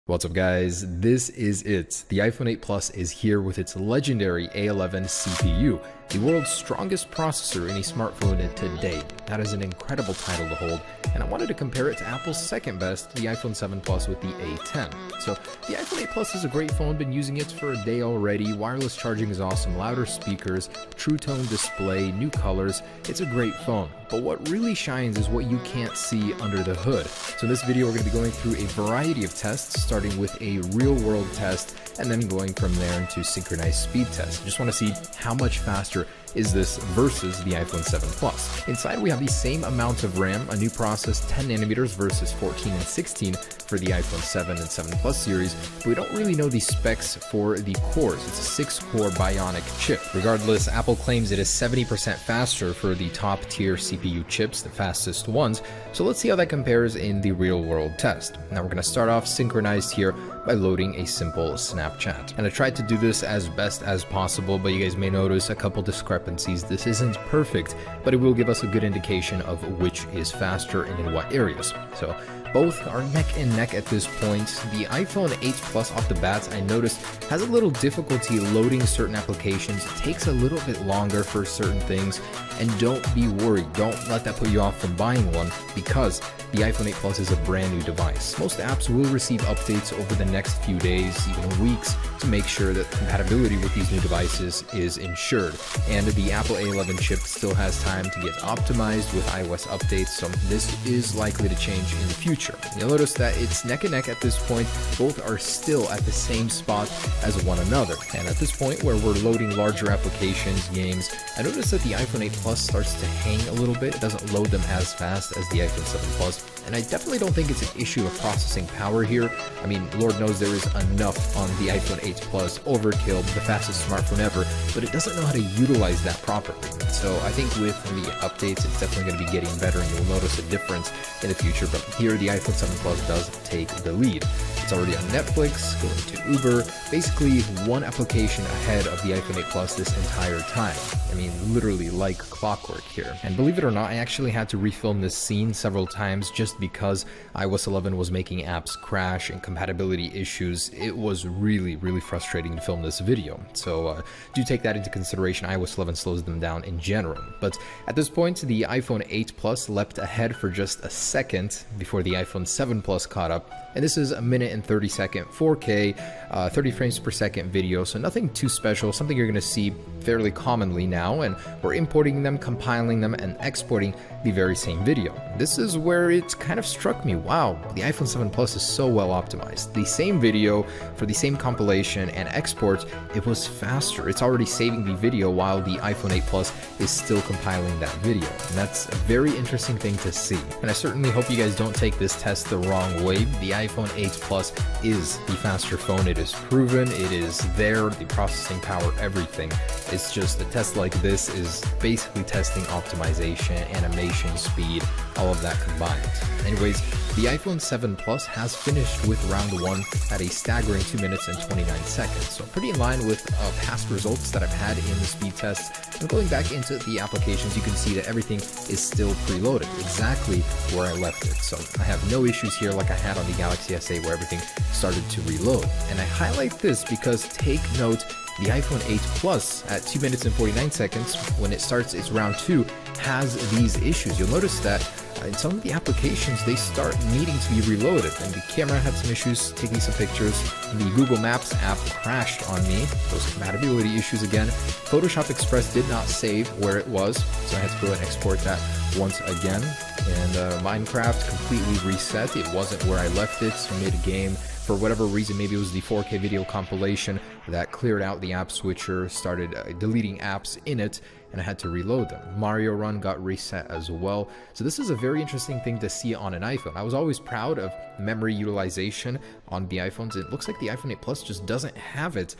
What's up guys, this is it. The iPhone 8 Plus is here with its legendary A11 CPU, the world's strongest processor in a smartphone to date. That is an incredible title to hold, and I wanted to compare it to Apple's second best, the iPhone 7 Plus with the A10. So the iPhone 8 Plus is a great phone, been using it for a day already. Wireless charging is awesome, louder speakers, true tone display, new colors. It's a great phone. But what really shines is what you can't see under the hood. So in this video, we're going to be going through a variety of tests, starting with a real-world test, and then going from there into synchronized speed tests. I just want to see how much faster is this versus the iPhone 7 Plus. Inside, we have the same amount of RAM, a new process, 10 nanometers versus 14 and 16 for the iPhone 7 and 7 Plus series, but we don't really know the specs for the cores. It's a 6-core Bionic chip. Regardless, Apple claims it is 70% faster for the top-tier CPU chips, the fastest ones, so let's see how that compares in the real-world test. Now we're going to start off synchronized here by loading a simple Snapchat. And I tried to do this as best as possible, but you guys may notice a couple discrepancies. This isn't perfect, but it will give us a good indication of which is faster and in what areas. So both are neck and neck at this point. The iPhone 8 Plus off the bat, I noticed, has a little difficulty loading certain applications. It takes a little bit longer for certain things, and don't be worried. Don't let that put you off from buying one, because the iPhone 8 Plus is a brand new device. Most apps will receive updates over the next few days, even weeks, to make sure that compatibility with these new devices is ensured. And the Apple A11 chip still has time to get optimized with iOS updates, so this is likely to change in the future. You'll notice that it's neck and neck at this point. Both are still at the same spot as one another. And at this point where we're loading larger applications, games, I noticed that the iPhone 8 Plus starts to hang a little bit. It doesn't load them as fast as the iPhone 7 Plus. And I definitely don't think it's an issue of processing power here. I mean, Lord knows there is enough on the iPhone 8 Plus, overkill, the fastest smartphone ever, but it doesn't know how to utilize that properly. So I think with the updates, it's definitely going to be getting better, and you'll notice a difference in the future. But here, the iPhone 7 Plus does take the lead. It's already on Netflix, going to Uber, basically one application ahead of the iPhone 8 Plus this entire time. I mean, literally like clockwork here. And believe it or not, I actually had to refilm this scene several times just because iOS 11 was making apps crash and compatibility issues. It was really frustrating to film this video. So do take that into consideration. iOS 11 slows them down in general. But at this point, the iPhone 8 Plus leapt ahead for just a second before the iPhone 7 Plus caught up. And this is a minute and 30-second 4K, 30 frames per second video, so nothing too special, something you're going to see fairly commonly now, and we're importing them, compiling them, and exporting the very same video. This is where it kind of struck me, wow, the iPhone 7 Plus is so well optimized. The same video for the same compilation and export, it was faster. It's already saving the video while the iPhone 8 Plus is still compiling that video, and that's a very interesting thing to see. And I certainly hope you guys don't take this test the wrong way. The iPhone 8 Plus is the faster phone. It is proven, it is there, the processing power, everything. It's just a test like this is basically testing optimization, animation, speed, all of that combined. Anyways, the iPhone 7 Plus has finished with round 1 at a staggering 2 minutes and 29 seconds. So pretty in line with past results that I've had in the speed tests. And going back into the applications, you can see that everything is still preloaded, exactly where I left it. So I have no issues here like I had on the Galaxy S8 where everything started to reload. And I highlight this because take note, the iPhone 8 Plus at 2 minutes and 49 seconds, when it starts its round 2, has these issues. You'll notice that in some of the applications, they start needing to be reloaded, and the camera had some issues taking some pictures. The Google Maps app crashed on me, those compatibility issues again. Photoshop Express did not save where it was, so I had to go and export that once again. And Minecraft completely reset. It wasn't where I left it mid-game. For whatever reason, maybe it was the 4K video compilation that cleared out the app switcher, started deleting apps in it, and I had to reload them. Mario Run got reset as well. So this is a very interesting thing to see on an iPhone. I was always proud of memory utilization on the iPhones. It looks like the iPhone 8 Plus just doesn't have it,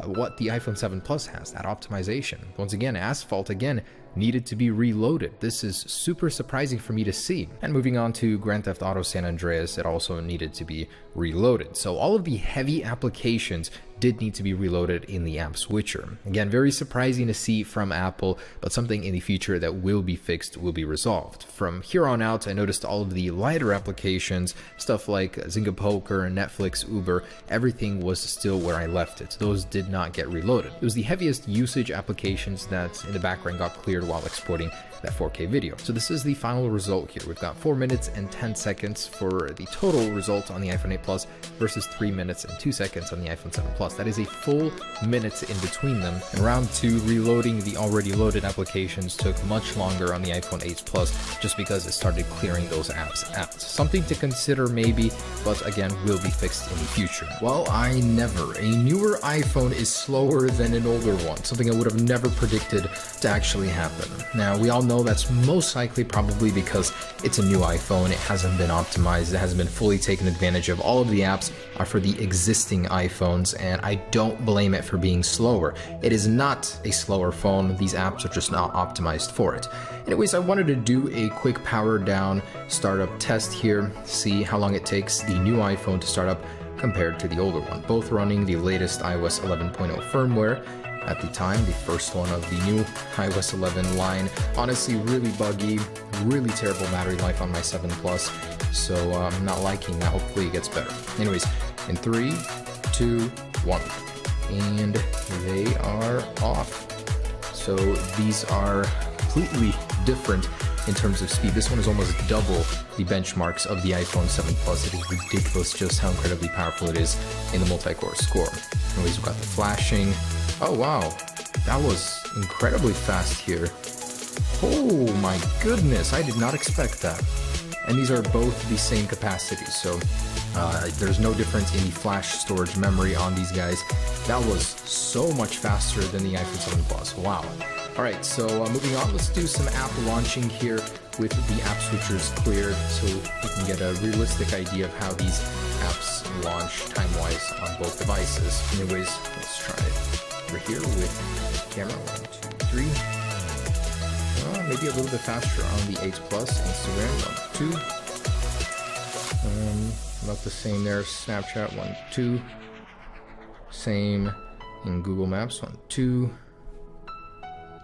what the iPhone 7 Plus has, that optimization. Once again, Asphalt again, needed to be reloaded. This is super surprising for me to see. And moving on to Grand Theft Auto San Andreas, it also needed to be reloaded. So all of the heavy applications did need to be reloaded in the app switcher. Again, very surprising to see from Apple, but something in the future that will be fixed, will be resolved. From here on out, I noticed all of the lighter applications, stuff like Zynga Poker, Netflix, Uber, everything was still where I left it. Those did not get reloaded. It was the heaviest usage applications that in the background got cleared while exporting that 4K video. So this is the final result here. We've got 4 minutes and 10 seconds for the total result on the iPhone 8 Plus versus 3 minutes and 2 seconds on the iPhone 7 Plus. That is a full minute in between them. And round 2, reloading the already loaded applications took much longer on the iPhone 8 Plus just because it started clearing those apps out. Something to consider maybe, but again, will be fixed in the future. Well, I never. A newer iPhone is slower than an older one, something I would have never predicted to actually happen. Now, we all know that's most likely probably because it's a new iPhone, it hasn't been optimized, it hasn't been fully taken advantage of. All of the apps are for the existing iPhones, and I don't blame it for being slower. It is not a slower phone, these apps are just not optimized for it. Anyways, I wanted to do a quick power down startup test here, see how long it takes the new iPhone to start up compared to the older one. Both running the latest iOS 11.0 firmware. At the time, the first one of the new iOS 11 line. Honestly, really buggy, really terrible battery life on my 7 Plus, so I'm not liking that. Hopefully it gets better. Anyways, in 3, 2, 1, and they are off. So these are completely different in terms of speed. This one is almost double the benchmarks of the iPhone 7 Plus. It is ridiculous just how incredibly powerful it is in the multi-core score. Anyways, we've got the flashing. Oh wow, that was incredibly fast here. Oh my goodness, I did not expect that. And these are both the same capacity, so there's no difference in the flash storage memory on these guys. That was so much faster than the iPhone 7 Plus, wow. Alright, so moving on, let's do some app launching here with the app switchers cleared so we can get a realistic idea of how these apps launch time-wise on both devices. Anyways, let's try it. Over here with camera 1, 2, 3. Maybe a little bit faster on the 8 Plus. Instagram 1, 2. About the same there. Snapchat 1, 2. Same in Google Maps 1, 2.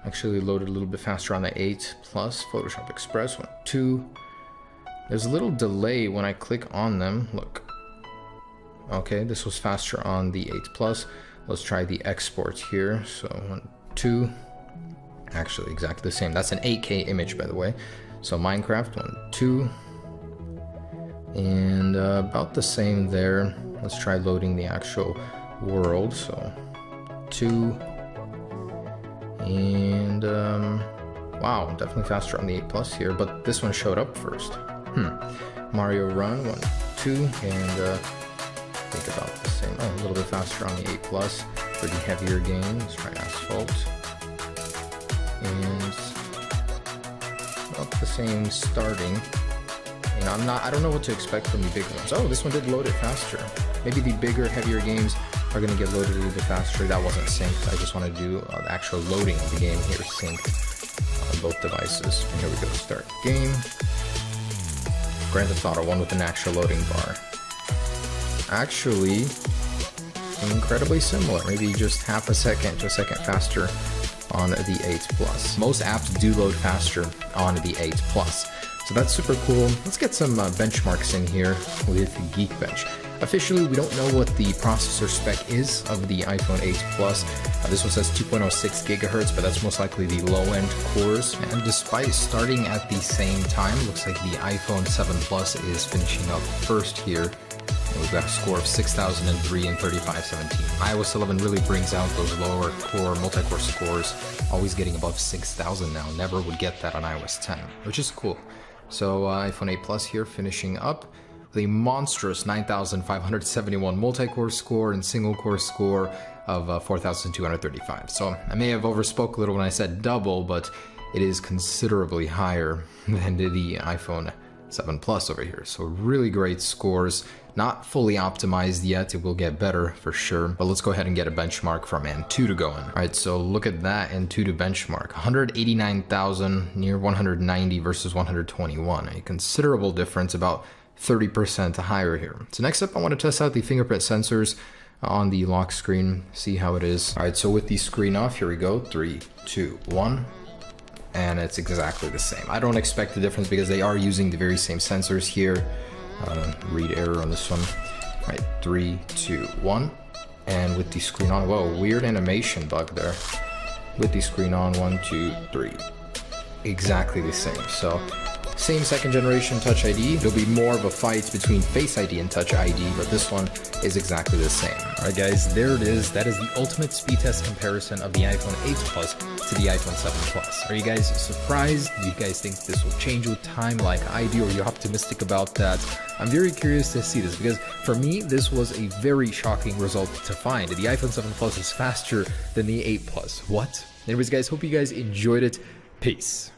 Actually loaded a little bit faster on the 8 Plus. Photoshop Express 1, 2. There's a little delay when I click on them. Look. Okay, this was faster on the 8 Plus. Let's try the exports here. So 1, 2. Actually, exactly the same. That's an 8K image, by the way. So Minecraft 1, 2. And about the same there. Let's try loading the actual world. So 2. And wow, definitely faster on the 8 Plus here, but this one showed up first. Mario Run 1, 2, and think about the same. Oh, a little bit faster on the 8 Plus for the heavier game. Let's try Asphalt. And about the same starting. And I don't know what to expect from the big ones. Oh, this one did load it faster. Maybe the bigger, heavier games are going to get loaded a little bit faster. That wasn't synced. I just want to do the actual loading of the game here synced on both devices. And here we go, start game. Grand Theft Auto, one with an actual loading bar. Actually, incredibly similar. Maybe just half a second to a second faster on the 8 Plus. Most apps do load faster on the 8 Plus. So that's super cool. Let's get some benchmarks in here with Geekbench. Officially, we don't know what the processor spec is of the iPhone 8 Plus. This one says 2.06 gigahertz, but that's most likely the low-end cores. And despite starting at the same time, looks like the iPhone 7 Plus is finishing up first here. And we've got a score of 6,003 and 3517. iOS 11 really brings out those lower core, multi-core scores, always getting above 6,000 now. Never would get that on iOS 10, which is cool. So iPhone 8 Plus here finishing up with a monstrous 9,571 multi-core score and single-core score of 4,235. So I may have overspoke a little when I said double, but it is considerably higher than the iPhone 7 Plus over here. So really great scores. Not fully optimized yet, it will get better for sure, but let's go ahead and get a benchmark from N2 to go in. All right, so look at that N2 to benchmark, 189,000, near 190 versus 121, a considerable difference, about 30% higher here. So next up, I want to test out the fingerprint sensors on the lock screen, see how it is. All right, so with the screen off, here we go, 3, 2, 1. And it's exactly the same. I don't expect the difference because they are using the very same sensors here. Read error on this one. All right, 3, 2, 1. And with the screen on, whoa, weird animation bug there. With the screen on, 1, 2, 3. Exactly the same. So same second generation Touch ID. It'll be more of a fight between Face ID and Touch ID, but this one is exactly the same. All right, guys, there it is. That is the ultimate speed test comparison of the iPhone 8 Plus to the iPhone 7 Plus. Are you guys surprised? Do you guys think this will change with time like I do? Are you optimistic about that? I'm very curious to see this because for me, this was a very shocking result to find. The iPhone 7 Plus is faster than the 8 Plus. What? Anyways, guys, hope you guys enjoyed it. Peace.